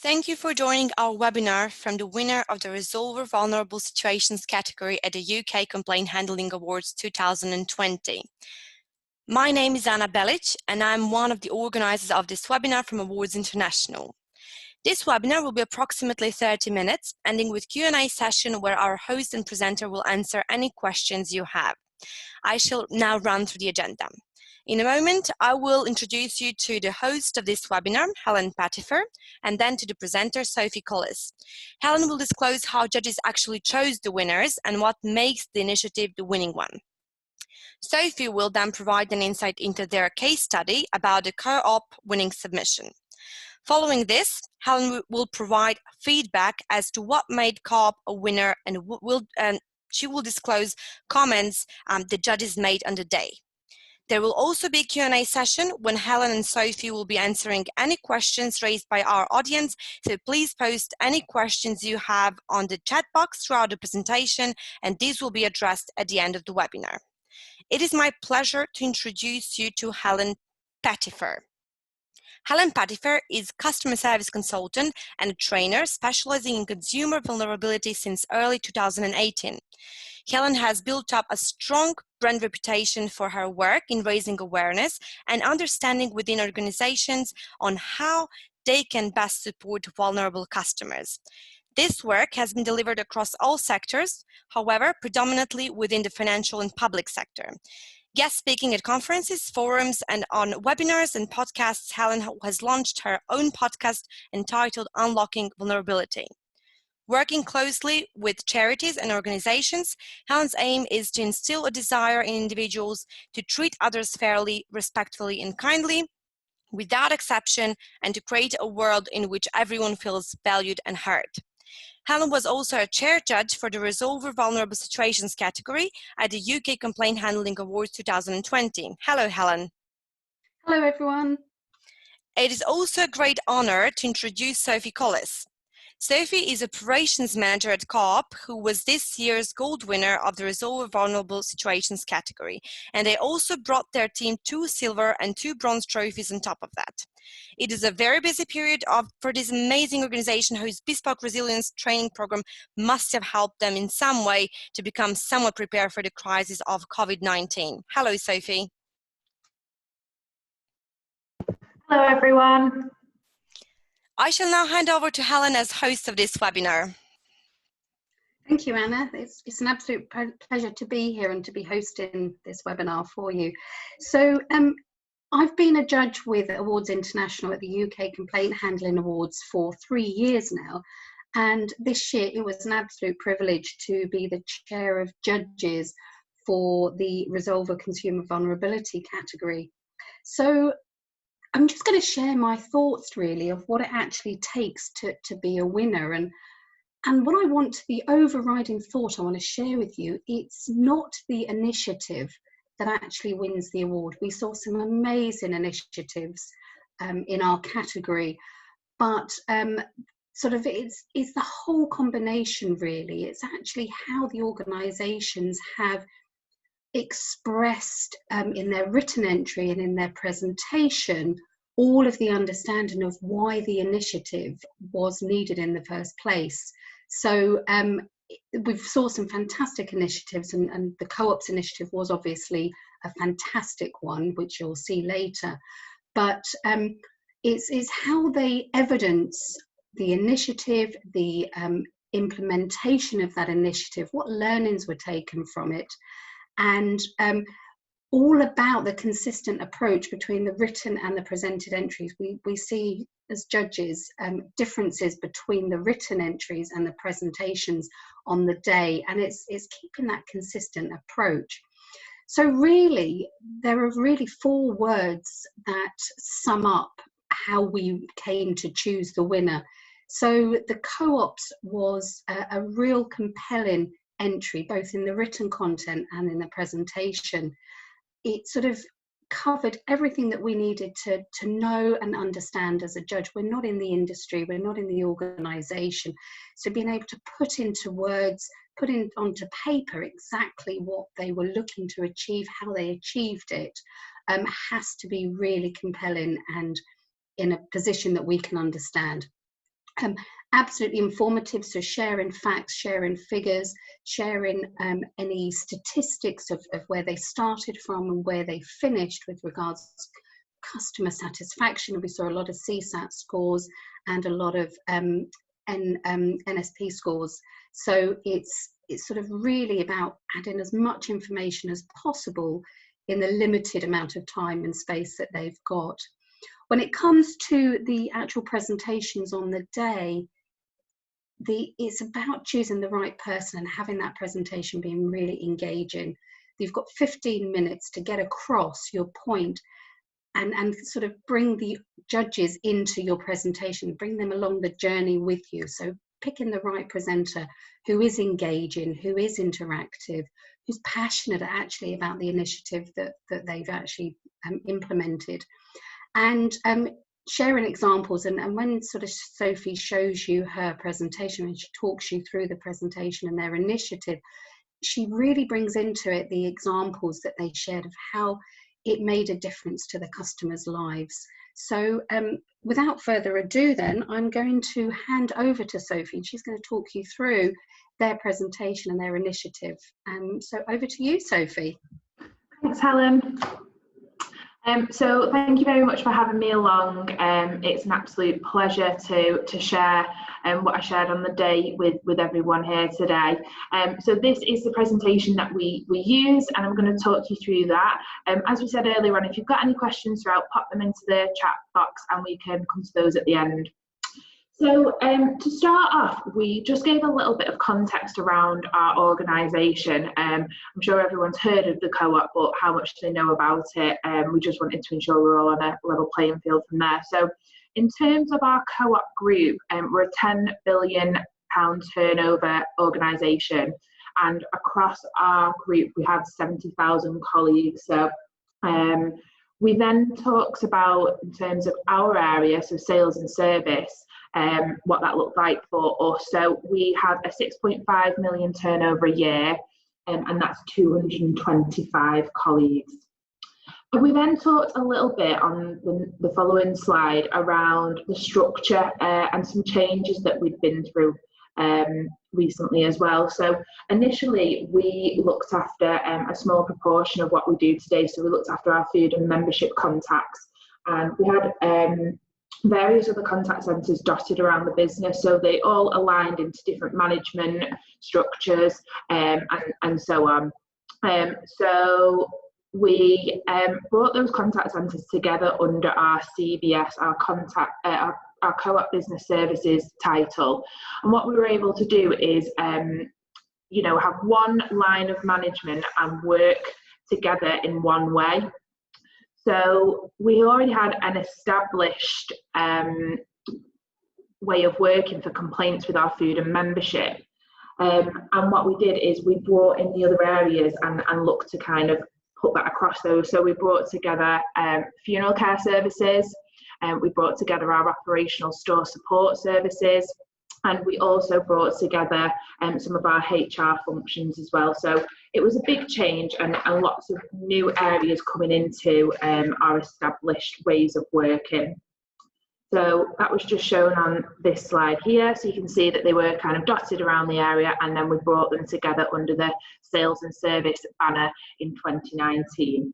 Thank you for joining our webinar from the winner of the Resolver Vulnerable Situations category at the UK Complaint Handling Awards 2020. My name is Anna Belic, and I'm one of the organizers of this webinar from Awards International. This webinar will be approximately 30 minutes, ending with Q&A session where our host and presenter will answer any questions you have. I shall now run through the agenda. In a moment, I will introduce you to the host of this webinar, Helen Pettifer, and then to the presenter, Sophie Collis. Helen will disclose how judges actually chose the winners and what makes the initiative the winning one. Sophie will then provide an insight into their case study about the co-op winning submission. Following this, Helen will provide feedback as to what made co-op a winner, and she will disclose comments the judges made on the day. There will also be a Q&A session when Helen and Sophie will be answering any questions raised by our audience, so please post any questions you have on the chat box throughout the presentation, and these will be addressed at the end of the webinar. It is my pleasure to introduce you to Helen Pettifer. Helen Pettifer is customer service consultant and a trainer specializing in consumer vulnerability since early 2018. Helen has built up a strong brand reputation for her work in raising awareness and understanding within organizations on how they can best support vulnerable customers. This work has been delivered across all sectors, however, predominantly within the financial and public sector. Guest speaking at conferences, forums, and on webinars and podcasts, Helen has launched her own podcast entitled Unlocking Vulnerability. Working closely with charities and organizations, Helen's aim is to instill a desire in individuals to treat others fairly, respectfully, and kindly, without exception, and to create a world in which everyone feels valued and heard. Helen was also a chair judge for the Resolver Vulnerable Situations category at the UK Complaint Handling Awards 2020. Hello, Helen. Hello, everyone. It is also a great honor to introduce Sophie Collis. Sophie is operations manager at Co-op, who was this year's gold winner of the Resolver Vulnerable Situations category, and they also brought their team 2 silver and 2 bronze trophies on top of that. It is a very busy period for this amazing organization whose bespoke resilience training program must have helped them in some way to become somewhat prepared for the crisis of COVID-19. Hello, Sophie. Hello, everyone. I shall now hand over to Helen as host of this webinar. Thank you, Anna. It's an absolute pleasure to be here and to be hosting this webinar for you. So I've been a judge with Awards International at the UK Complaint Handling Awards for 3 years now. And this year it was an absolute privilege to be the chair of judges for the Resolver Consumer Vulnerability category. So I'm just going to share my thoughts really of what it actually takes to be a winner, and what I want, the overriding thought I want to share with you, it's not the initiative that actually wins the award. We saw some amazing initiatives in our category, but sort of it's the whole combination really. It's actually how the organisations have expressed in their written entry and in their presentation all of the understanding of why the initiative was needed in the first place. So we saw some fantastic initiatives, and the Co-ops initiative was obviously a fantastic one, which you'll see later. But it's how they evidence the initiative, the implementation of that initiative, what learnings were taken from it, and all about the consistent approach between the written and the presented entries. We see as judges differences between the written entries and the presentations on the day, and it's keeping that consistent approach. So really, there are really 4 words that sum up how we came to choose the winner. So the Co-ops was a real compelling entry, both in the written content and in the presentation. It sort of covered everything that we needed to know and understand as a judge. We're not in the industry, we're not in the organisation. So being able to put into words, onto paper exactly what they were looking to achieve, how they achieved it, has to be really compelling and in a position that we can understand. Absolutely informative, so sharing facts, sharing figures, sharing any statistics of where they started from and where they finished with regards to customer satisfaction. We saw a lot of CSAT scores and a lot of NSP scores. So it's sort of really about adding as much information as possible in the limited amount of time and space that they've got. When it comes to the actual presentations on the day, it's about choosing the right person and having that presentation being really engaging. You've got 15 minutes to get across your point and sort of bring the judges into your presentation, bring them along the journey with you. So picking the right presenter who is engaging, who is interactive, who's passionate actually about the initiative that they've actually implemented. And sharing examples, and when sort of Sophie shows you her presentation and she talks you through the presentation and their initiative, she really brings into it the examples that they shared of how it made a difference to the customers' lives. So without further ado then, I'm going to hand over to Sophie and she's going to talk you through their presentation and their initiative. So over to you, Sophie. Thanks, Helen. So thank you very much for having me along. It's an absolute pleasure to share what I shared on the day with everyone here today. So this is the presentation that we use, and I'm going to talk you through that. As we said earlier on, if you've got any questions throughout, pop them into the chat box and we can come to those at the end. So to start off, we just gave a little bit of context around our organisation. I'm sure everyone's heard of the co-op, but how much do they know about it? We just wanted to ensure we're all on a level playing field from there. So in terms of our co-op group, we're a £10 billion turnover organisation, and across our group we have 70,000 colleagues. So we then talked about, in terms of our area, so sales and service, what that looked like for us. So we have a 6.5 million turnover a year, and that's 225 colleagues. And we then talked a little bit on the following slide around the structure and some changes that we've been through recently as well. So initially we looked after a small proportion of what we do today. So we looked after our food and membership contacts, and we had various other contact centres dotted around the business, so they all aligned into different management structures and so on. So we brought those contact centres together under our CBS, our co-op business services title, and what we were able to do is have one line of management and work together in one way. So we already had an established way of working for complaints with our food and membership, and what we did is we brought in the other areas and looked to kind of put that across those. So we brought together funeral care services, and we brought together our operational store support services, and we also brought together some of our HR functions as well. So it was a big change and lots of new areas coming into our established ways of working. So that was just shown on this slide here. So you can see that they were kind of dotted around the area, and then we brought them together under the sales and service banner in 2019.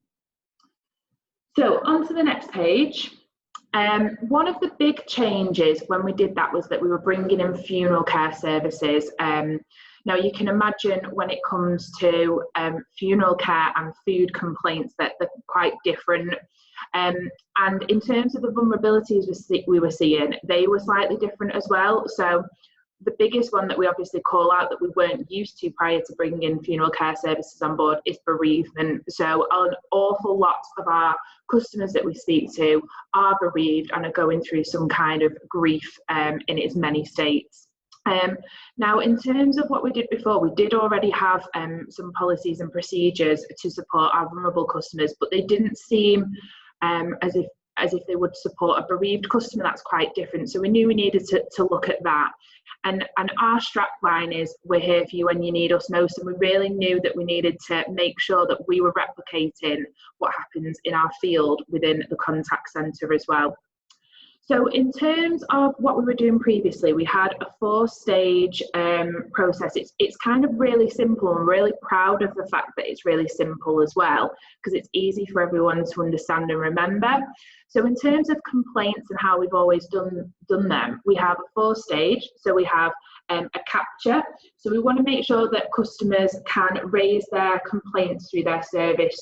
So on to the next page. One of the big changes when we did that was that we were bringing in funeral care services. Now you can imagine when it comes to funeral care and food complaints that they're quite different. And in terms of the vulnerabilities we were seeing, they were slightly different as well. So the biggest one that we obviously call out that we weren't used to prior to bringing in funeral care services on board is bereavement. So an awful lot of our customers that we speak to are bereaved and are going through some kind of grief in its many states. Now, in terms of what we did before, we did already have some policies and procedures to support our vulnerable customers, but they didn't seem as if they would support a bereaved customer. That's quite different. So we knew we needed to look at that. And our strap line is, we're here for you when you need us most. And we really knew that we needed to make sure that we were replicating what happens in our field within the contact centre as well. So in terms of what we were doing previously, we had a 4-stage process. It's kind of really simple. I'm really proud of the fact that it's really simple as well, because it's easy for everyone to understand and remember. So in terms of complaints and how we've always done them, we have a 4-stage. So we have a capture. So we want to make sure that customers can raise their complaints through their service,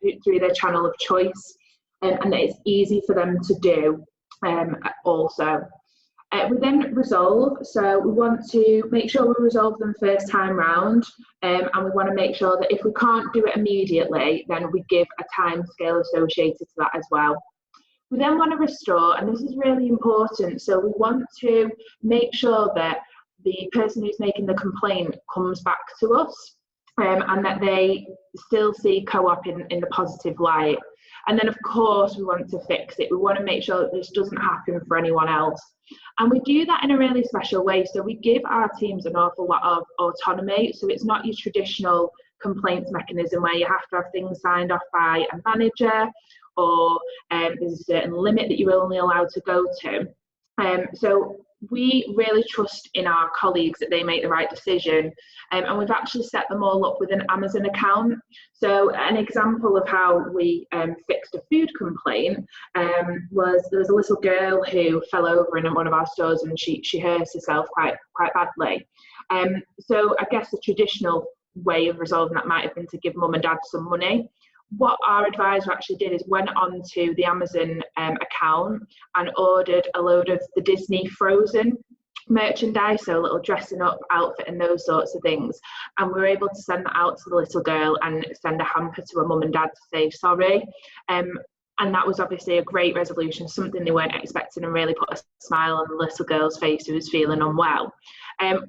through their channel of choice, and that it's easy for them to do. Also, we then resolve. So we want to make sure we resolve them first time round, and we want to make sure that if we can't do it immediately, then we give a time scale associated to that as well. We then want to restore, and this is really important. So we want to make sure that the person who's making the complaint comes back to us, and that they still see Co-op in the positive light. And then, of course, we want to fix it. We want to make sure that this doesn't happen for anyone else. And we do that in a really special way. So we give our teams an awful lot of autonomy. So it's not your traditional complaints mechanism where you have to have things signed off by a manager, or there's a certain limit that you're only allowed to go to. So we really trust in our colleagues that they make the right decision, and we've actually set them all up with an Amazon account. So an example of how we fixed a food complaint was there was a little girl who fell over in one of our stores, and she hurt herself quite badly. So I guess the traditional way of resolving that might have been to give mum and dad some money. What our advisor actually did is went on to the Amazon account and ordered a load of the Disney Frozen merchandise, so a little dressing up outfit and those sorts of things. And we were able to send that out to the little girl and send a hamper to her mum and dad to say sorry. And that was obviously a great resolution, something they weren't expecting, and really put a smile on the little girl's face who was feeling unwell.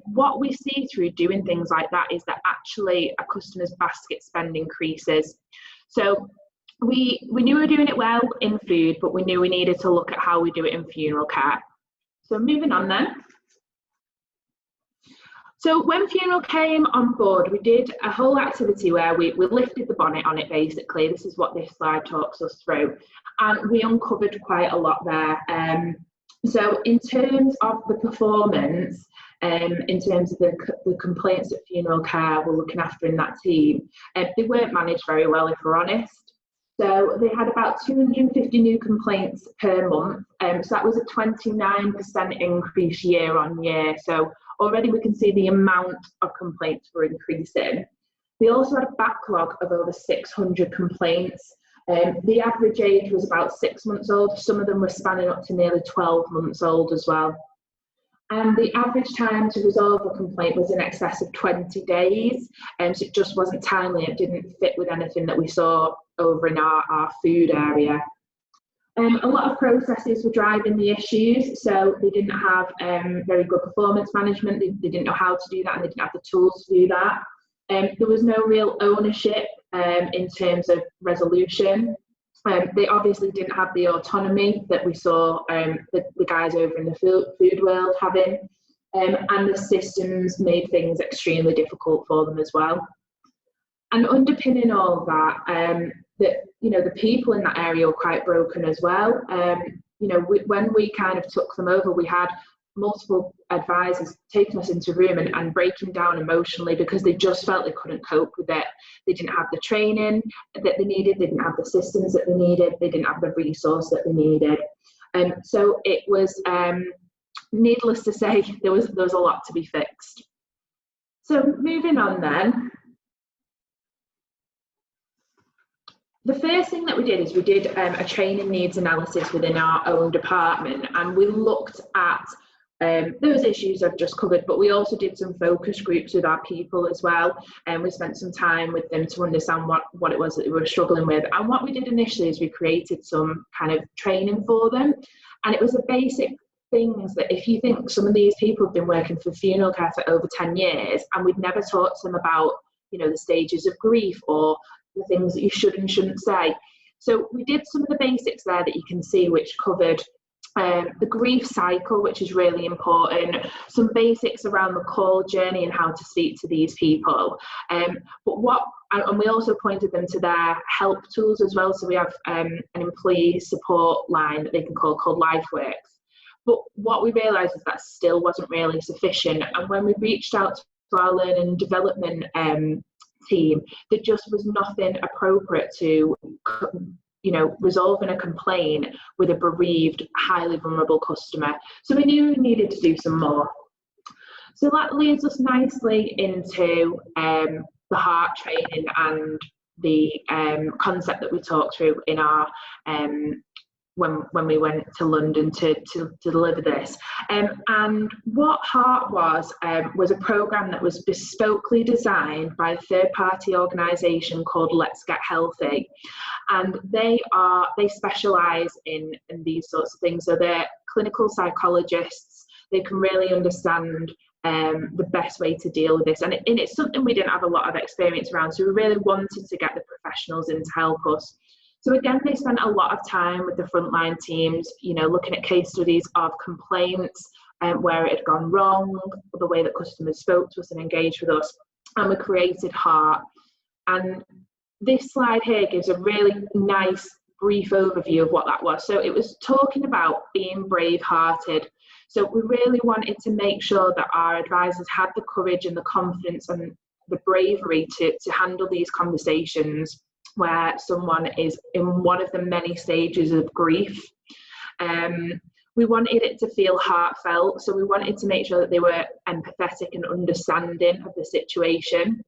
What we see through doing things like that is that actually a customer's basket spend increases. So we knew we were doing it well in food, but we knew we needed to look at how we do it in funeral care. So moving on then. So when funeral came on board, we did a whole activity where we lifted the bonnet on it, basically. This is what this slide talks us through. And we uncovered quite a lot there. So in terms of the performance, in terms of the complaints that funeral care were looking after in that team, they weren't managed very well, if we're honest. So they had about 250 new complaints per month. So that was a 29% increase year on year. So already we can see the amount of complaints were increasing. They also had a backlog of over 600 complaints. The average age was about 6 months old. Some of them were spanning up to nearly 12 months old as well. And the average time to resolve a complaint was in excess of 20 days. So it just wasn't timely. It didn't fit with anything that we saw over in our food area. A lot of processes were driving the issues. So they didn't have very good performance management. They didn't know how to do that, and they didn't have the tools to do that. There was no real ownership in terms of resolution. They obviously didn't have the autonomy that we saw the guys over in the food world having, and the systems made things extremely difficult for them as well. And underpinning all that, the people in that area were quite broken as well. When we kind of took them over, we had multiple advisors taking us into a room and breaking down emotionally because they just felt they couldn't cope with it. They didn't have the training that they needed, they didn't have the systems that they needed, they didn't have the resource that they needed. So it was, needless to say, there was a lot to be fixed. So moving on then. The first thing that we did is we did a training needs analysis within our own department, and we looked at those issues I've just covered, but we also did some focus groups with our people as well, and we spent some time with them to understand what it was that they were struggling with. And what we did initially is we created some kind of training for them, and it was the basic things that if you think some of these people have been working for funeral care for over 10 years and we'd never talked to them about, the stages of grief or the things that you should and shouldn't say. So we did some of the basics there that you can see, which covered the grief cycle, which is really important, some basics around the call journey and how to speak to these people. But what And we also pointed them to their help tools as well. So we have an employee support line that they can call called LifeWorks. But what we realised is that still wasn't really sufficient. And when we reached out to our learning and development team, there just was nothing appropriate to, resolving a complaint with a bereaved, highly vulnerable customer. So we knew we needed to do some more. So that leads us nicely into the heart training and the concept that we talked through in our when we went to London to deliver this. And what Heart was a programme that was bespokely designed by a third-party organisation called Let's Get Healthy. And they specialise in these sorts of things. So they're clinical psychologists. They can really understand the best way to deal with this. And it's something we didn't have a lot of experience around. So we really wanted to get the professionals in to help us. So again, they spent a lot of time with the frontline teams, looking at case studies of complaints where it had gone wrong, the way that customers spoke to us and engaged with us, and we created Heart. And this slide here gives a really nice, brief overview of what that was. So it was talking about being brave-hearted. So we really wanted to make sure that our advisors had the courage and the confidence and the bravery to handle these conversations where someone is in one of the many stages of grief. We wanted it to feel heartfelt, so we wanted to make sure that they were empathetic and understanding of the situation.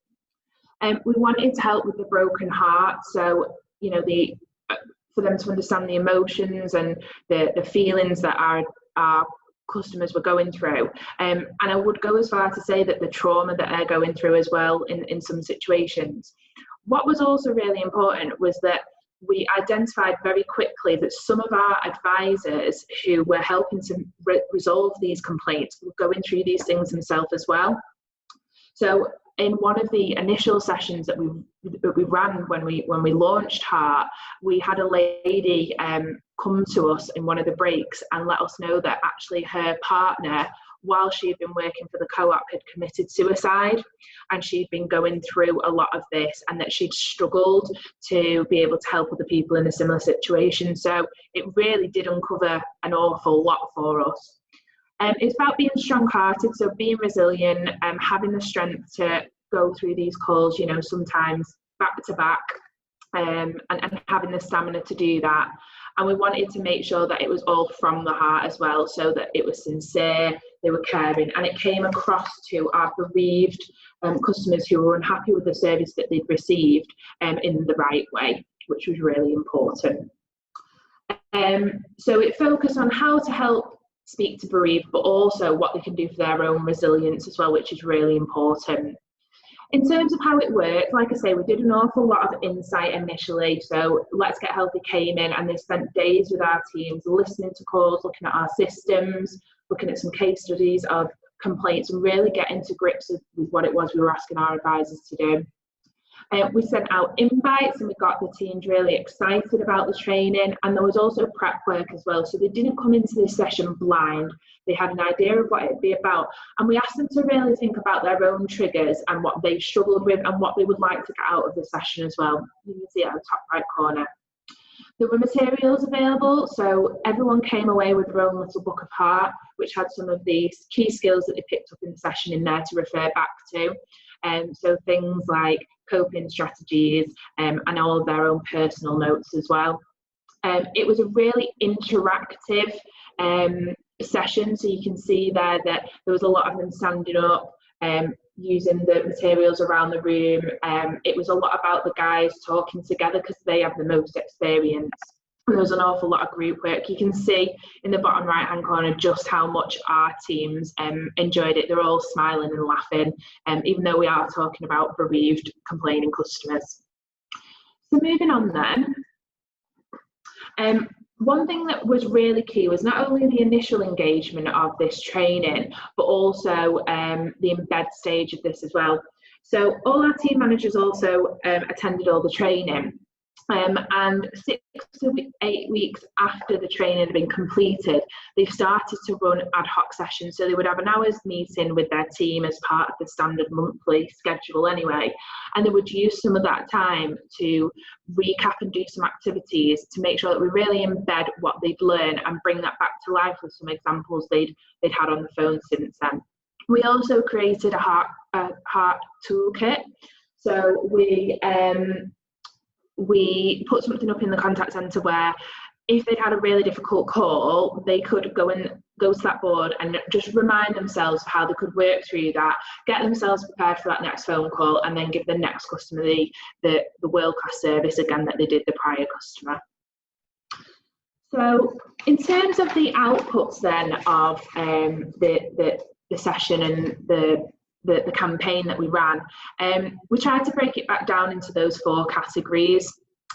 We wanted to help with the broken heart, so for them to understand the emotions and the feelings that our customers were going through. And I would go as far to say that the trauma that they're going through as well in some situations. What was also really important was that we identified very quickly that some of our advisors who were helping to resolve these complaints were going through these things themselves as well. So in one of the initial sessions that we ran when we launched Heart, we had a lady come to us in one of the breaks and let us know that actually her partner, while she had been working for the co-op, had committed suicide, and she'd been going through a lot of this, and that she'd struggled to be able to help other people in a similar situation. So it really did uncover an awful lot for us. It's about being strong-hearted, so being resilient, having the strength to go through these calls, sometimes back to back, and having the stamina to do that. And we wanted to make sure that it was all from the heart as well, so that it was sincere, they were caring, and it came across to our bereaved customers who were unhappy with the service that they'd received in the right way, which was really important. So it focused on how to help speak to bereaved, but also what they can do for their own resilience as well, which is really important. In terms of how it worked, like I say, we did an awful lot of insight initially. So Let's Get Healthy came in and they spent days with our teams listening to calls, looking at our systems, looking at some case studies of complaints, and really getting to grips with what it was we were asking our advisors to do. We sent out invites and we got the teams really excited about the training, and there was also prep work as well. So they didn't come into this session blind. They had an idea of what it'd be about, and we asked them to really think about their own triggers and what they struggled with and what they would like to get out of the session as well. You can see it at the top right corner. There were materials available, so everyone came away with their own little book of heart, which had some of these key skills that they picked up in the session in there to refer back to. So things like coping strategies and all of their own personal notes as well. It was a really interactive session, so you can see there that there was a lot of them standing up, using the materials around the room. It was a lot about the guys talking together because they have the most experience. And there was an awful lot of group work. You can see in the bottom right hand corner just how much our teams enjoyed it. They're all smiling and laughing, even though we are talking about bereaved, complaining customers. So moving on then, one thing that was really key was not only the initial engagement of this training, but also the embed stage of this as well. So all our team managers also attended all the training. And 6 8 weeks after the training had been completed, they started to run ad hoc sessions. So they would have an hour's meeting with their team as part of the standard monthly schedule anyway, and they would use some of that time to recap and do some activities to make sure that we really embed what they'd learned and bring that back to life with some examples they'd had on the phone since then. We also created a heart toolkit. So we put something up in the contact centre where if they'd had a really difficult call, they could go to that board and just remind themselves of how they could work through that, get themselves prepared for that next phone call, and then give the next customer the world-class service again that they did the prior customer. So in terms of the outputs then of the session and the campaign that we ran, we tried to break it back down into those 4 categories.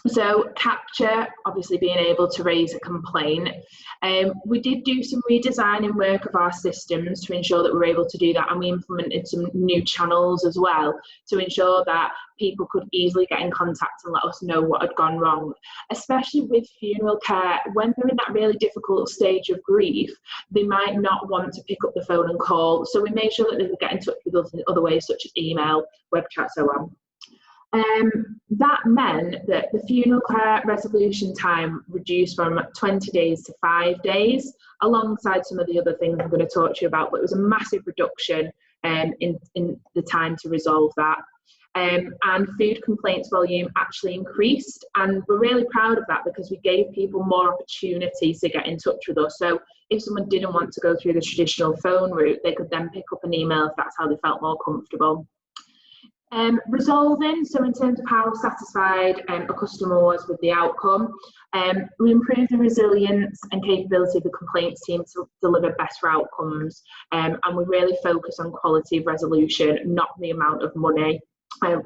So capture, obviously being able to raise a complaint. We did do some redesigning work of our systems to ensure that we were able to do that, and we implemented some new channels as well to ensure that people could easily get in contact and let us know what had gone wrong. Especially with funeral care, when they're in that really difficult stage of grief, they might not want to pick up the phone and call. So we made sure that they could get in touch with us in other ways, such as email, web chat, so on. That meant that the funeral care resolution time reduced from 20 days to 5 days, alongside some of the other things I'm going to talk to you about, but it was a massive reduction in the time to resolve that. And food complaints volume actually increased, and we're really proud of that because we gave people more opportunity to get in touch with us. So if someone didn't want to go through the traditional phone route, they could then pick up an email if that's how they felt more comfortable. Resolving, so in terms of how satisfied a customer was with the outcome, we improved the resilience and capability of the complaints team to deliver better outcomes, and we really focus on quality of resolution, not the amount of money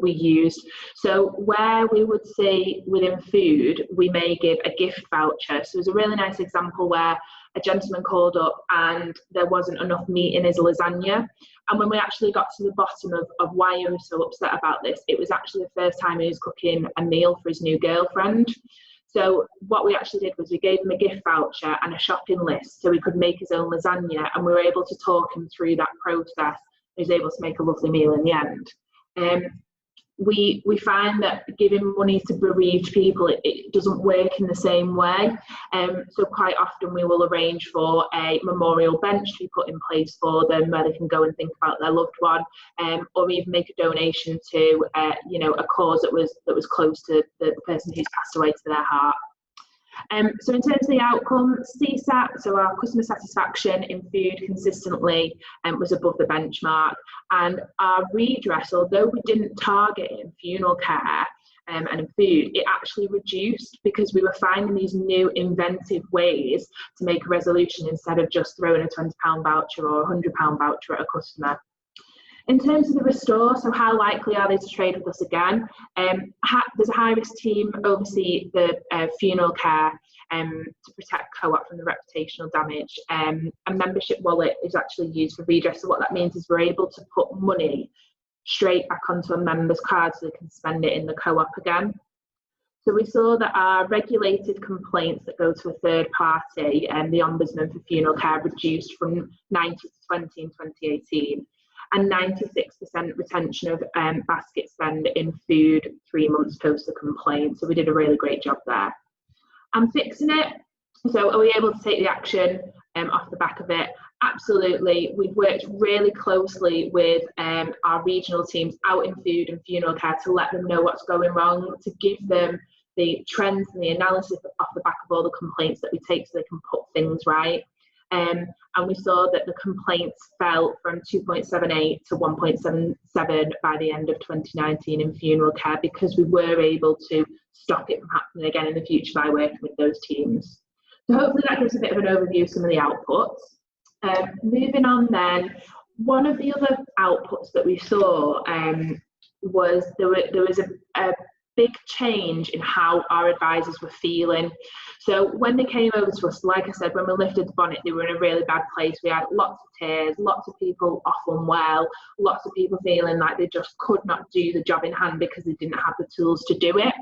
we used. So where we would say within food, we may give a gift voucher. So there's a really nice example where a gentleman called up and there wasn't enough meat in his lasagna. And when we actually got to the bottom of why he was so upset about this, it was actually the first time he was cooking a meal for his new girlfriend. So what we actually did was we gave him a gift voucher and a shopping list so he could make his own lasagna, and we were able to talk him through that process. He was able to make a lovely meal in the end. We find that giving money to bereaved people, it doesn't work in the same way. So quite often we will arrange for a memorial bench to be put in place for them where they can go and think about their loved one, or even make a donation to a cause that was close to the person who's passed away to their heart. So in terms of the outcome, CSAT, so our customer satisfaction in food consistently was above the benchmark, and our redress, although we didn't target it in funeral care and in food, it actually reduced because we were finding these new inventive ways to make a resolution instead of just throwing a £20 voucher or a £100 voucher at a customer. In terms of the restore, so how likely are they to trade with us again? There's a high-risk team oversee the funeral care to protect co-op from the reputational damage. A membership wallet is actually used for redress. So what that means is we're able to put money straight back onto a member's card so they can spend it in the co-op again. So we saw that our regulated complaints that go to a third party and the Ombudsman for Funeral Care reduced from 90 to 20 in 2018. And 96% retention of basket spend in food 3 months post the complaint. So we did a really great job there. And fixing it, so are we able to take the action off the back of it? Absolutely. We've worked really closely with our regional teams out in food and funeral care to let them know what's going wrong, to give them the trends and the analysis off the back of all the complaints that we take so they can put things right. And we saw that the complaints fell from 2.78 to 1.77 by the end of 2019 in funeral care, because we were able to stop it from happening again in the future by working with those teams. So hopefully that gives a bit of an overview of some of the outputs. Moving on then, one of the other outputs that we saw was there was a big change in how our advisors were feeling. So when they came over to us, like I said, when we lifted the bonnet, they were in a really bad place. We had lots of tears, lots of people off unwell, lots of people feeling like they just could not do the job in hand because they didn't have the tools to do it.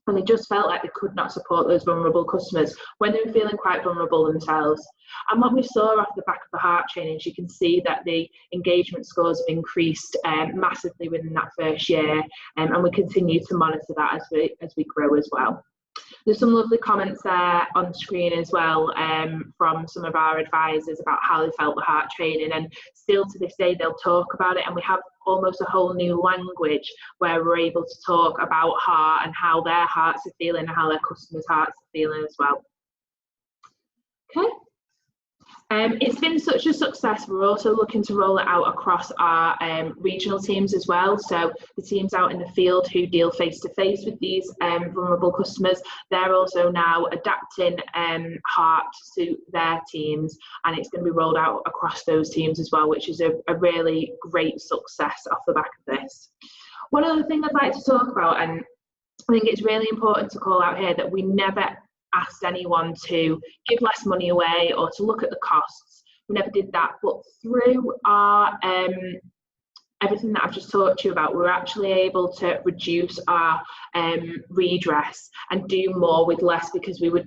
and they just felt like they could not support those vulnerable customers when they were feeling quite vulnerable themselves. And what we saw off the back of the heart trainings, you can see that the engagement scores have increased massively within that first year, and we continue to monitor that as we grow as well. There's some lovely comments there on screen as well from some of our advisors about how they felt the heart training, and still to this day they'll talk about it, and we have almost a whole new language where we're able to talk about heart and how their hearts are feeling and how their customers' hearts are feeling as well. Okay. It's been such a success. We're also looking to roll it out across our regional teams as well. So the teams out in the field who deal face to face with these vulnerable customers, they're also now adapting heart to suit their teams, and it's going to be rolled out across those teams as well, which is a really great success off the back of this. One other thing I'd like to talk about, and I think it's really important to call out here, that we never asked anyone to give less money away or to look at the costs. We never did that, but through our everything that I've just talked to you about, we're actually able to reduce our redress and do more with less, because we were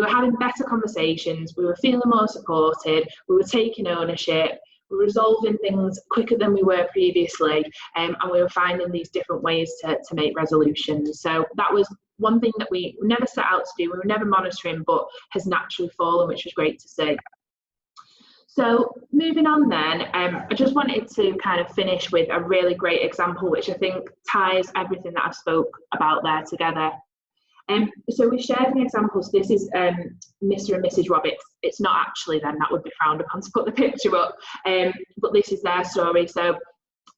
having better conversations, we were feeling more supported, we were taking ownership, we were resolving things quicker than we were previously, and we were finding these different ways to make resolutions. So that was one thing that we never set out to do, we were never monitoring, but has naturally fallen, which was great to see. So moving on then, I just wanted to kind of finish with a really great example, which I think ties everything that I've spoke about there together. So we shared an example. So this is Mr. and Mrs. Roberts. It's not actually them, that would be frowned upon to put the picture up, but this is their story. So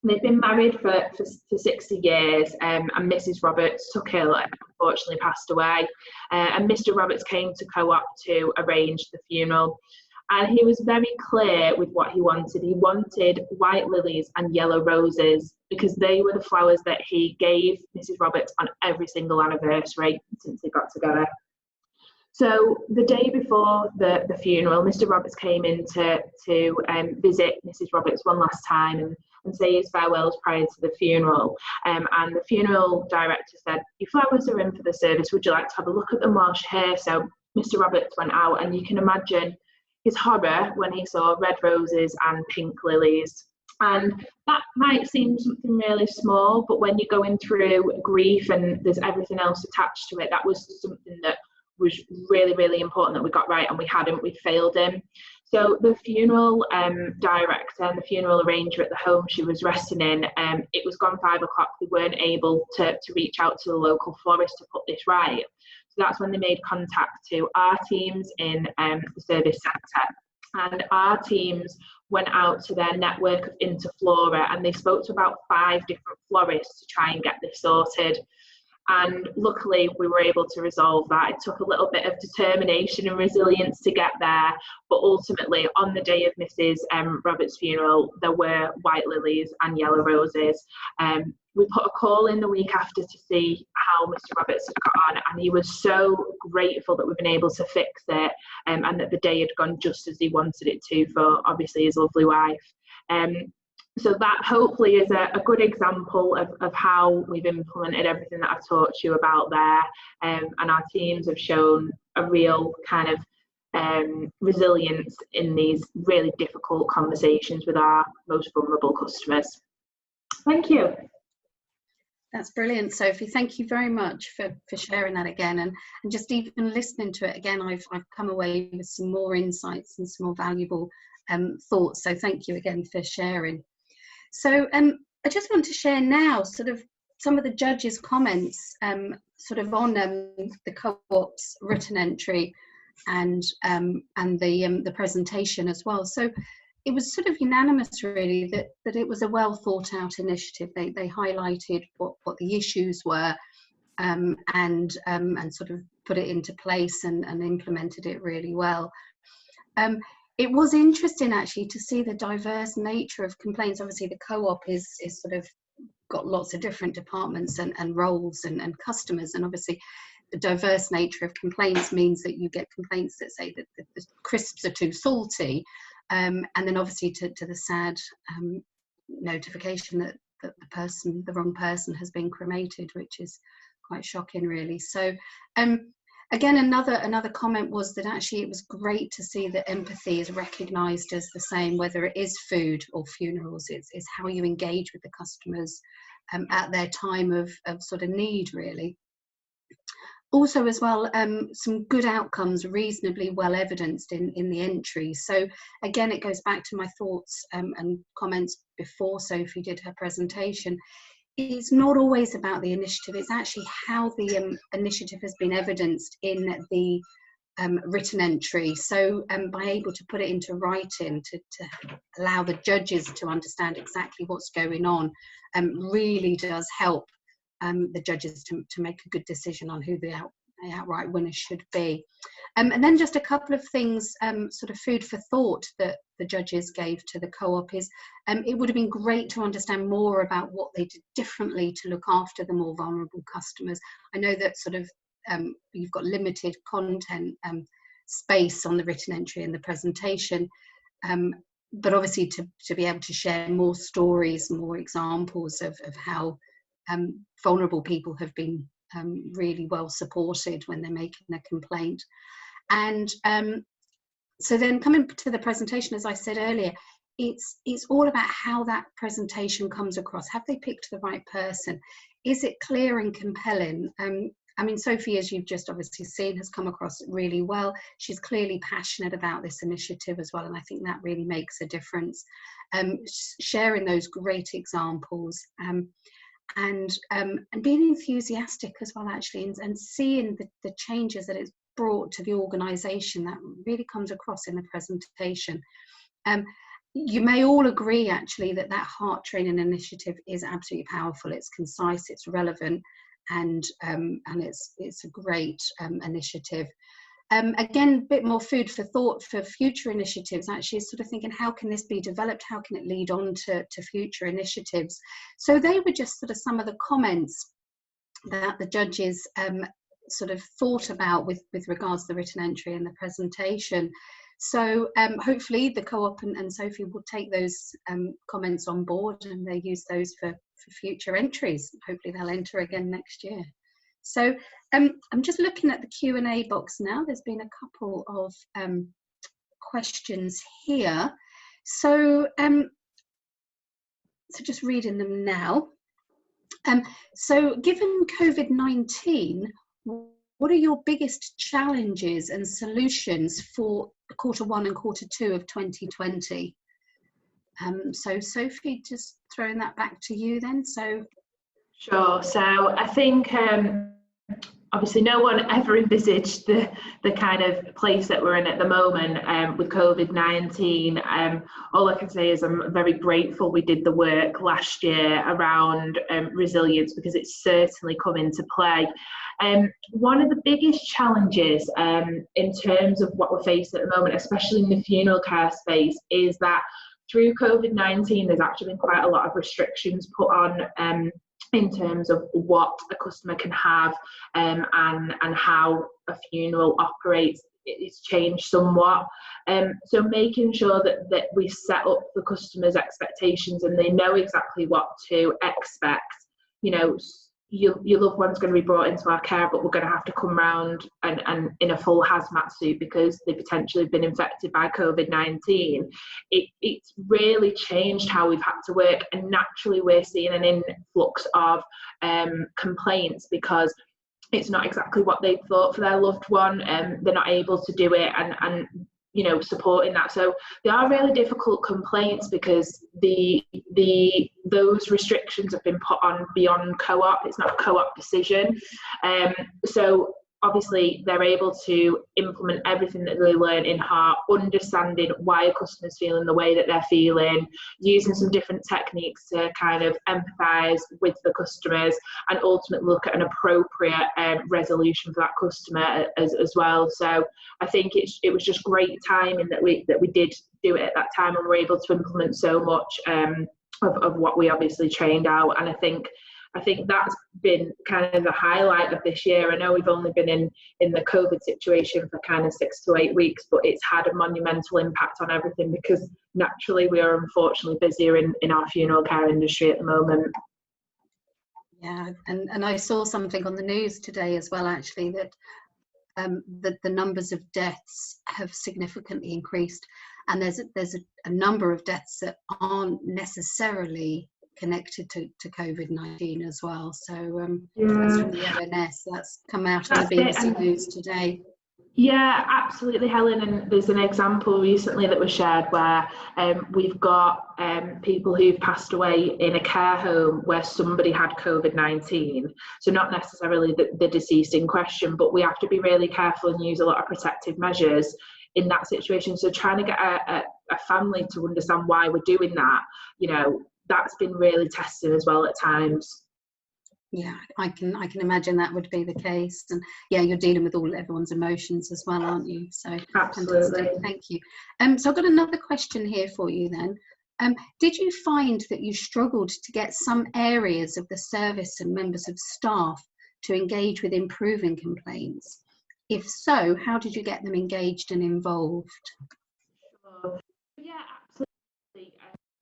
they've been married for 60 years, and Mrs. Roberts took ill and unfortunately passed away. And Mr. Roberts came to Co-op to arrange the funeral. And he was very clear with what he wanted. He wanted white lilies and yellow roses, because they were the flowers that he gave Mrs. Roberts on every single anniversary since they got together. So the day before the funeral, Mr. Roberts came in to visit Mrs. Roberts one last time and say his farewells prior to the funeral. And the funeral director said, "Your flowers are in for the service. Would you like to have a look at them whilst you're here?" So Mr. Roberts went out, and you can imagine his horror when he saw red roses and pink lilies. And that might seem something really small, but when you're going through grief and there's everything else attached to it, that was something that was really, really important that we got right, and we'd failed him. So the funeral director and the funeral arranger at the home she was resting in, it was gone 5 o'clock. They weren't able to reach out to the local florist to put this right. So that's when they made contact to our teams in the service centre. And our teams went out to their network of Interflora, and they spoke to about 5 different florists to try and get this sorted. And luckily we were able to resolve that. It took a little bit of determination and resilience to get there, but ultimately on the day of Mrs. Roberts' funeral, there were white lilies and yellow roses. We put a call in the week after to see how Mr. Roberts had got on, and he was so grateful that we've been able to fix it, and that the day had gone just as he wanted it to for obviously his lovely wife. So that hopefully is a good example of how we've implemented everything that I've taught you about there, and our teams have shown a real kind of resilience in these really difficult conversations with our most vulnerable customers. Thank you. That's brilliant, Sophie. Thank you very much for sharing that again, and just even listening to it again, I've come away with some more insights and some more valuable thoughts. So thank you again for sharing. So I just want to share now sort of some of the judges' comments sort of on the Co-op's written entry and the presentation as well. So it was sort of unanimous really that it was a well thought out initiative. They highlighted what the issues were and sort of put it into place and implemented it really well. It was interesting actually to see the diverse nature of complaints. Obviously the Co-op is sort of got lots of different departments and roles and customers, and obviously the diverse nature of complaints means that you get complaints that say that the crisps are too salty, and then obviously to the sad notification that the wrong person has been cremated, which is quite shocking, really. So again, another comment was that actually it was great to see that empathy is recognised as the same, whether it is food or funerals. It's how you engage with the customers at their time of sort of need, really. Also, as well, some good outcomes reasonably well evidenced in the entries. So again, it goes back to my thoughts and comments before Sophie did her presentation. It's not always about the initiative, it's actually how the initiative has been evidenced in the written entry. So by able to put it into writing to allow the judges to understand exactly what's going on really does help the judges to make a good decision on who the outright winner should be. And then just a couple of things, sort of food for thought that the judges gave to the co-op is, it would have been great to understand more about what they did differently to look after the more vulnerable customers. I know that sort of you've got limited content space on the written entry and the presentation, but obviously to be able to share more stories, more examples of how vulnerable people have been really well supported when they're making a complaint. And so then coming to the presentation, as I said earlier, it's all about how that presentation comes across. Have they picked the right person? Is it clear and compelling? I mean, Sophie, as you've just obviously seen, has come across really well. She's clearly passionate about this initiative as well, and I think that really makes a difference. Sharing those great examples and being enthusiastic as well, actually, and seeing the changes that it's brought to the organisation, that really comes across in the presentation. You may all agree, actually, that heart training initiative is absolutely powerful. It's concise, it's relevant, and it's a great initiative. Again, a bit more food for thought for future initiatives, actually, sort of thinking, how can this be developed? How can it lead on to future initiatives? So they were just sort of some of the comments that the judges sort of thought about with regards to the written entry and the presentation. So hopefully the co-op and Sophie will take those comments on board, and they use those for future entries. Hopefully they'll enter again next year. So I'm just looking at the Q&A box now. There's been a couple of questions here. So, so just reading them now. So given COVID-19, what are your biggest challenges and solutions for Q1 and Q2 of 2020? So Sophie, just throwing that back to you then. So. Sure. So I think obviously no one ever envisaged the kind of place that we're in at the moment with COVID-19. All I can say is I'm very grateful we did the work last year around resilience, because it's certainly come into play. One of the biggest challenges in terms of what we're facing at the moment, especially in the funeral care space, is that through COVID-19 there's actually been quite a lot of restrictions put on in terms of what a customer can have and how a funeral operates. It's changed somewhat. So making sure that we set up the customer's expectations and they know exactly what to expect. You know, your loved one's going to be brought into our care, but we're going to have to come round and in a full hazmat suit because they potentially have been infected by COVID-19. It's really changed how we've had to work, and naturally we're seeing an influx of complaints because it's not exactly what they thought for their loved one, and they're not able to do it, and you know, supporting that. So they are really difficult complaints because those restrictions have been put on beyond co-op. It's not a co-op decision. So obviously they're able to implement everything that they learn in heart, understanding why a customer's feeling the way that they're feeling, using some different techniques to kind of empathise with the customers and ultimately look at an appropriate resolution for that customer as well. So I think it was just great timing that we did do it at that time, and we're able to implement so much of what we obviously trained out. And I think that's been kind of the highlight of this year. I know we've only been in the COVID situation for kind of 6 to 8 weeks, but it's had a monumental impact on everything because naturally we are unfortunately busier in our funeral care industry at the moment. Yeah, and I saw something on the news today as well, actually, that the numbers of deaths have significantly increased, and there's a number of deaths that aren't necessarily connected to COVID-19 as well. So that's from the ONS. That's come out on the BBC News today. Yeah, absolutely, Helen. And there's an example recently that was shared where we've got people who've passed away in a care home where somebody had COVID-19. So not necessarily the deceased in question, but we have to be really careful and use a lot of protective measures in that situation. So trying to get a family to understand why we're doing that, you know, that's been really testing as well at times. Yeah, I can imagine that would be the case, and yeah, you're dealing with everyone's emotions as well, aren't you? So absolutely, fantastic. Thank you. So I've got another question here for you then. Did you find that you struggled to get some areas of the service and members of staff to engage with improving complaints? If so, how did you get them engaged and involved? Yeah, absolutely.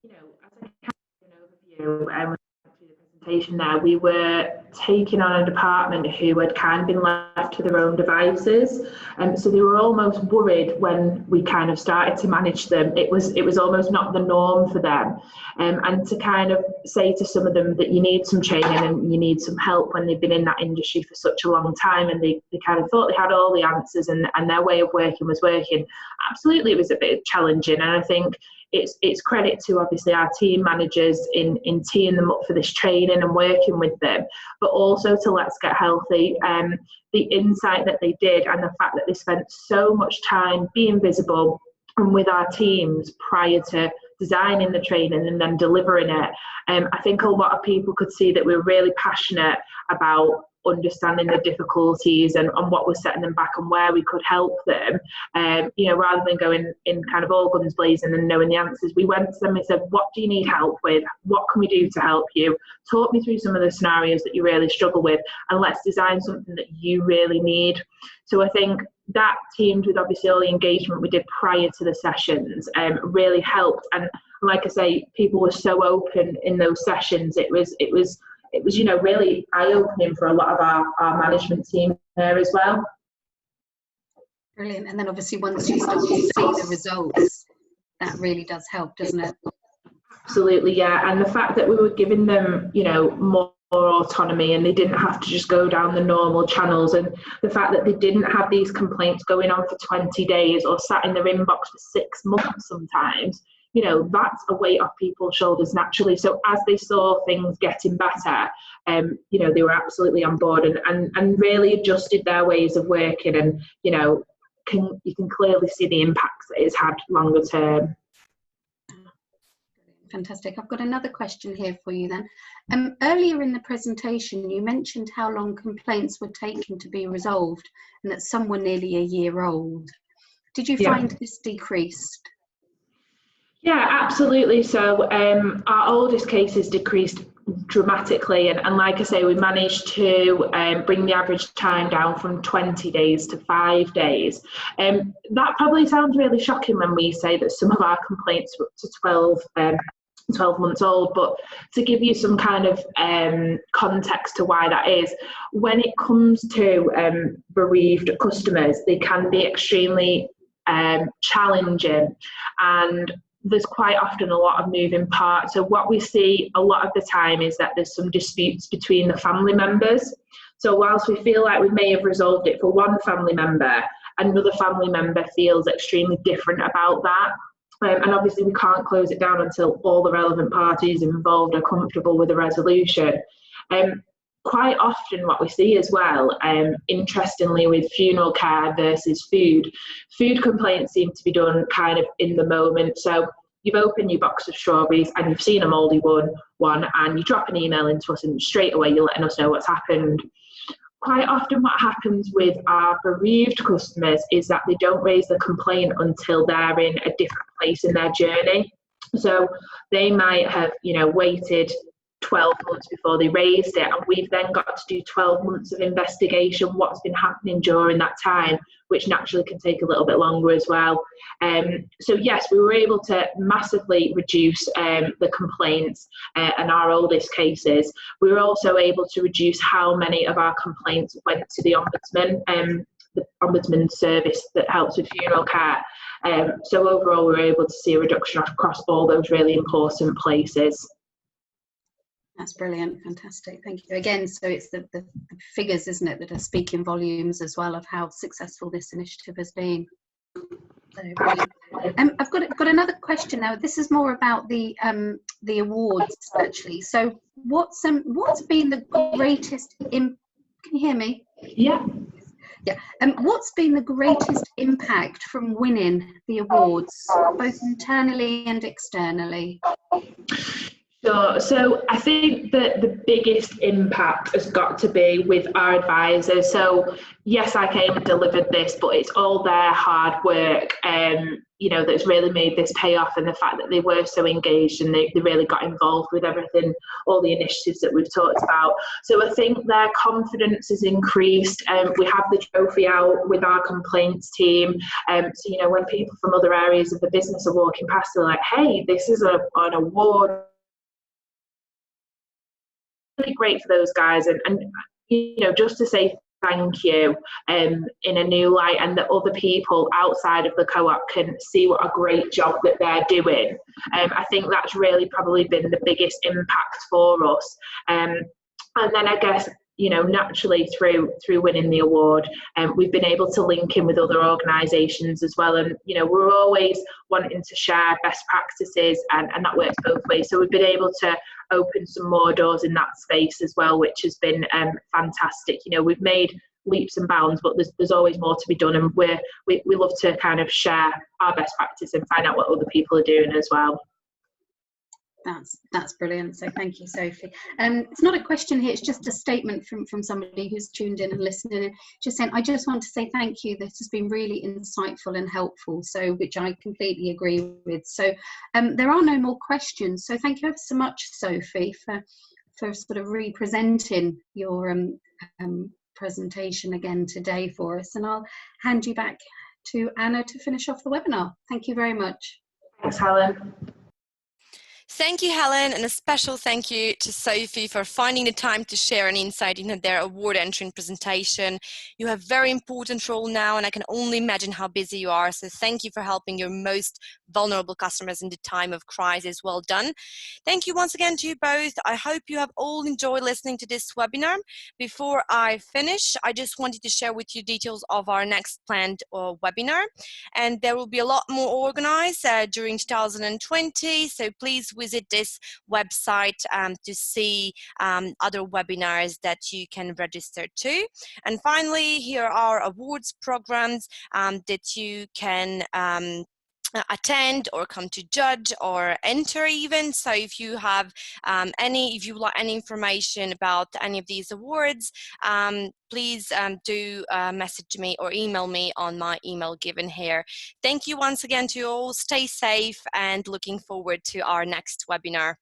You know, as I kind of an overview, there, we were taking on a department who had kind of been left to their own devices, and so they were almost worried when we kind of started to manage them. It was almost not the norm for them, and to kind of say to some of them that you need some training and you need some help when they've been in that industry for such a long time, and they kind of thought they had all the answers and their way of working was working. Absolutely, it was a bit challenging, and I think it's credit to obviously our team managers in teeing them up for this training and working with them, but also to Let's Get Healthy, the insight that they did and the fact that they spent so much time being visible and with our teams prior to designing the training and then delivering it. I think a lot of people could see that we were really passionate about understanding the difficulties and what was setting them back and where we could help them. You know, rather than going in kind of all guns blazing and knowing the answers, we went to them and said, what do you need help with? What can we do to help you? Talk me through some of the scenarios that you really struggle with, and let's design something that you really need. So I think that, teamed with obviously all the engagement we did prior to the sessions, really helped. And like I say, people were so open in those sessions. It was, you know, really eye-opening for a lot of our management team there as well. Brilliant. And then obviously once you start to see the results, that really does help, doesn't it? Absolutely, yeah. And the fact that we were giving them, you know, more autonomy and they didn't have to just go down the normal channels, and the fact that they didn't have these complaints going on for 20 days or sat in their inbox for 6 months sometimes, you know, that's a weight off people's shoulders naturally. So as they saw things getting better, you know, they were absolutely on board and really adjusted their ways of working, and, you know, you can clearly see the impacts that it's had longer term. Fantastic. I've got another question here for you then. Earlier in the presentation, you mentioned how long complaints were taking to be resolved and that some were nearly a year old. Did you find this decreased? Yeah, absolutely. So our oldest cases decreased dramatically, and like I say, we managed to bring the average time down from 20 days to 5 days. That probably sounds really shocking when we say that some of our complaints were up to 12 months old, but to give you some kind of context to why that is, when it comes to bereaved customers, they can be extremely challenging, and there's quite often a lot of moving parts. So what we see a lot of the time is that there's some disputes between the family members. So whilst we feel like we may have resolved it for one family member, another family member feels extremely different about that. And obviously we can't close it down until all the relevant parties involved are comfortable with the resolution. Quite often what we see as well, interestingly, with funeral care versus food complaints seem to be done kind of in the moment. So you've opened your box of strawberries and you've seen a mouldy one and you drop an email into us and straight away you're letting us know what's happened. Quite often what happens with our bereaved customers is that they don't raise the complaint until they're in a different place in their journey. So they might have, you know, waited 12 months before they raised it, and we've then got to do 12 months of investigation, what's been happening during that time, which naturally can take a little bit longer as well. So yes, we were able to massively reduce the complaints and our oldest cases. We were also able to reduce how many of our complaints went to the Ombudsman, the Ombudsman service that helps with funeral care. So overall, we were able to see a reduction across all those really important places. That's brilliant, fantastic, thank you. Again, so it's the figures, isn't it, that are speaking volumes as well of how successful this initiative has been. So, I've got another question now. This is more about the awards, actually. So what's been the greatest can you hear me? Yeah. Yeah. What's been the greatest impact from winning the awards, both internally and externally? Sure. So I think that the biggest impact has got to be with our advisors. So yes, I came and delivered this, but it's all their hard work, that's really made this pay off, and the fact that they were so engaged and they really got involved with everything, all the initiatives that we've talked about. So I think their confidence has increased. We have the trophy out with our complaints team. So, when people from other areas of the business are walking past, they're like, hey, this is an award. Really great for those guys, and just to say thank you in a new light, and that other people outside of the co-op can see what a great job that they're doing. I think that's really probably been the biggest impact for us. And then I guess naturally through winning the award, we've been able to link in with other organisations as well, and we're always wanting to share best practices, and that works both ways. So we've been able to open some more doors in that space as well, which has been fantastic. We've made leaps and bounds, but there's always more to be done, and we love to kind of share our best practice and find out what other people are doing as well. That's brilliant. So thank you, Sophie. It's not a question here, it's just a statement from somebody who's tuned in and listening, just saying, I just want to say thank you. This has been really insightful and helpful, so which I completely agree with. So there are no more questions. So thank you ever so much, Sophie, for sort of representing your presentation again today for us. And I'll hand you back to Anna to finish off the webinar. Thank you very much. Thanks, Helen. Thank you, Helen, and a special thank you to Sophie for finding the time to share an insight into their award entering presentation. You have a very important role now, and I can only imagine how busy you are. So thank you for helping your most vulnerable customers in the time of crisis. Well done. Thank you once again to you both. I hope you have all enjoyed listening to this webinar. Before I finish, I just wanted to share with you details of our next planned webinar, and there will be a lot more organized during 2020. So please visit this website to see other webinars that you can register to. And finally, here are awards programs that you can attend or come to judge or enter even. So if you have if you like any information about any of these awards, please do message me or email me on my email given here. Thank you once again to you all. Stay safe, and looking forward to our next webinar.